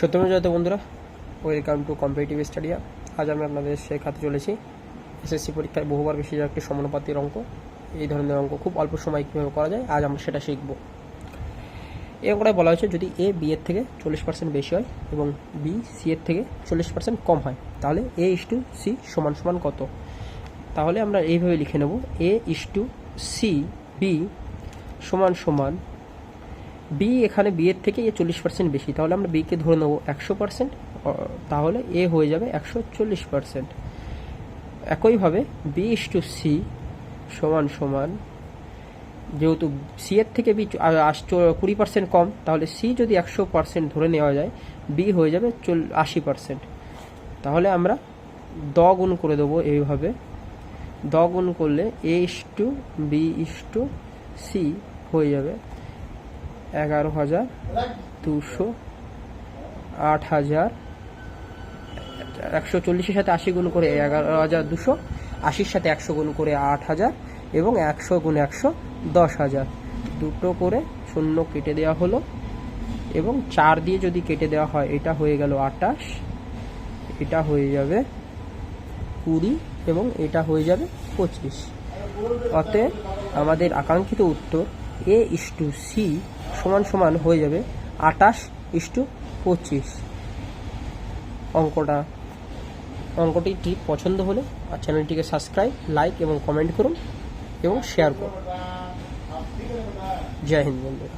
সত্যমজয়তে বন্ধুরা, welcome to competitive স্টাডিয়া। আজ আমি আপনাদের শেখাতে চলেছি এসএসসি পরীক্ষায় বহুবার বেশি যাওয়া একটি সমানুপাতির অঙ্ক। এই ধরনের অঙ্ক খুব অল্প সময় কীভাবে করা যায়, আজ আমরা সেটা শিখব। এই অঙ্কটায় বলা হয়েছে যদি এ বি এর থেকে 40% বেশি হয় এবং বি সি এর থেকে 40% কম হয়, তাহলে এ ইস টু সি সমান সমান কত। তাহলে আমরা এইভাবে লিখে নেব, এ ইস টু সি বি সমান সমান বি, এখানে বি এর থেকে এ 40% বেশি, তাহলে আমরা বিকে ধরে নেবো 100%, তাহলে এ হয়ে যাবে 140%। একইভাবে বি ইস টু সি সমান সমান, যেহেতু সি এর থেকে বি 20% কম, তাহলে সি যদি 100% ধরে নেওয়া যায়, বি হয়ে যাবে 80%। তাহলে আমরা দ গুণ করে দেবো এইভাবে, দ গুণ করলে A is to B is to C হয়ে যাবে 11,200, 8,000, 140-এর সাথে 80 গুণ করে 11,200, 80-র সাথে 100 গুণ করে 8,000 এবং 100 গুণ 100 10,000। দুটো করে শূন্য কেটে দেওয়া হলো এবং 4 দিয়ে যদি কেটে দেওয়া হয়, এটা হয়ে গেল 28, এটা হয়ে যাবে 20 এবং এটা হয়ে যাবে 25। অতএব আমাদের আকাঙ্ক্ষিত উত্তর এ ইস টু সি সমান সমান হয়ে যাবে 28:25। অঙ্কটি ঠিক পছন্দ হলে চ্যানেলটিকে সাবস্ক্রাইব, লাইক এবং কমেন্ট করুন এবং শেয়ার করুন। জয় হিন্দ বন্ধুরা।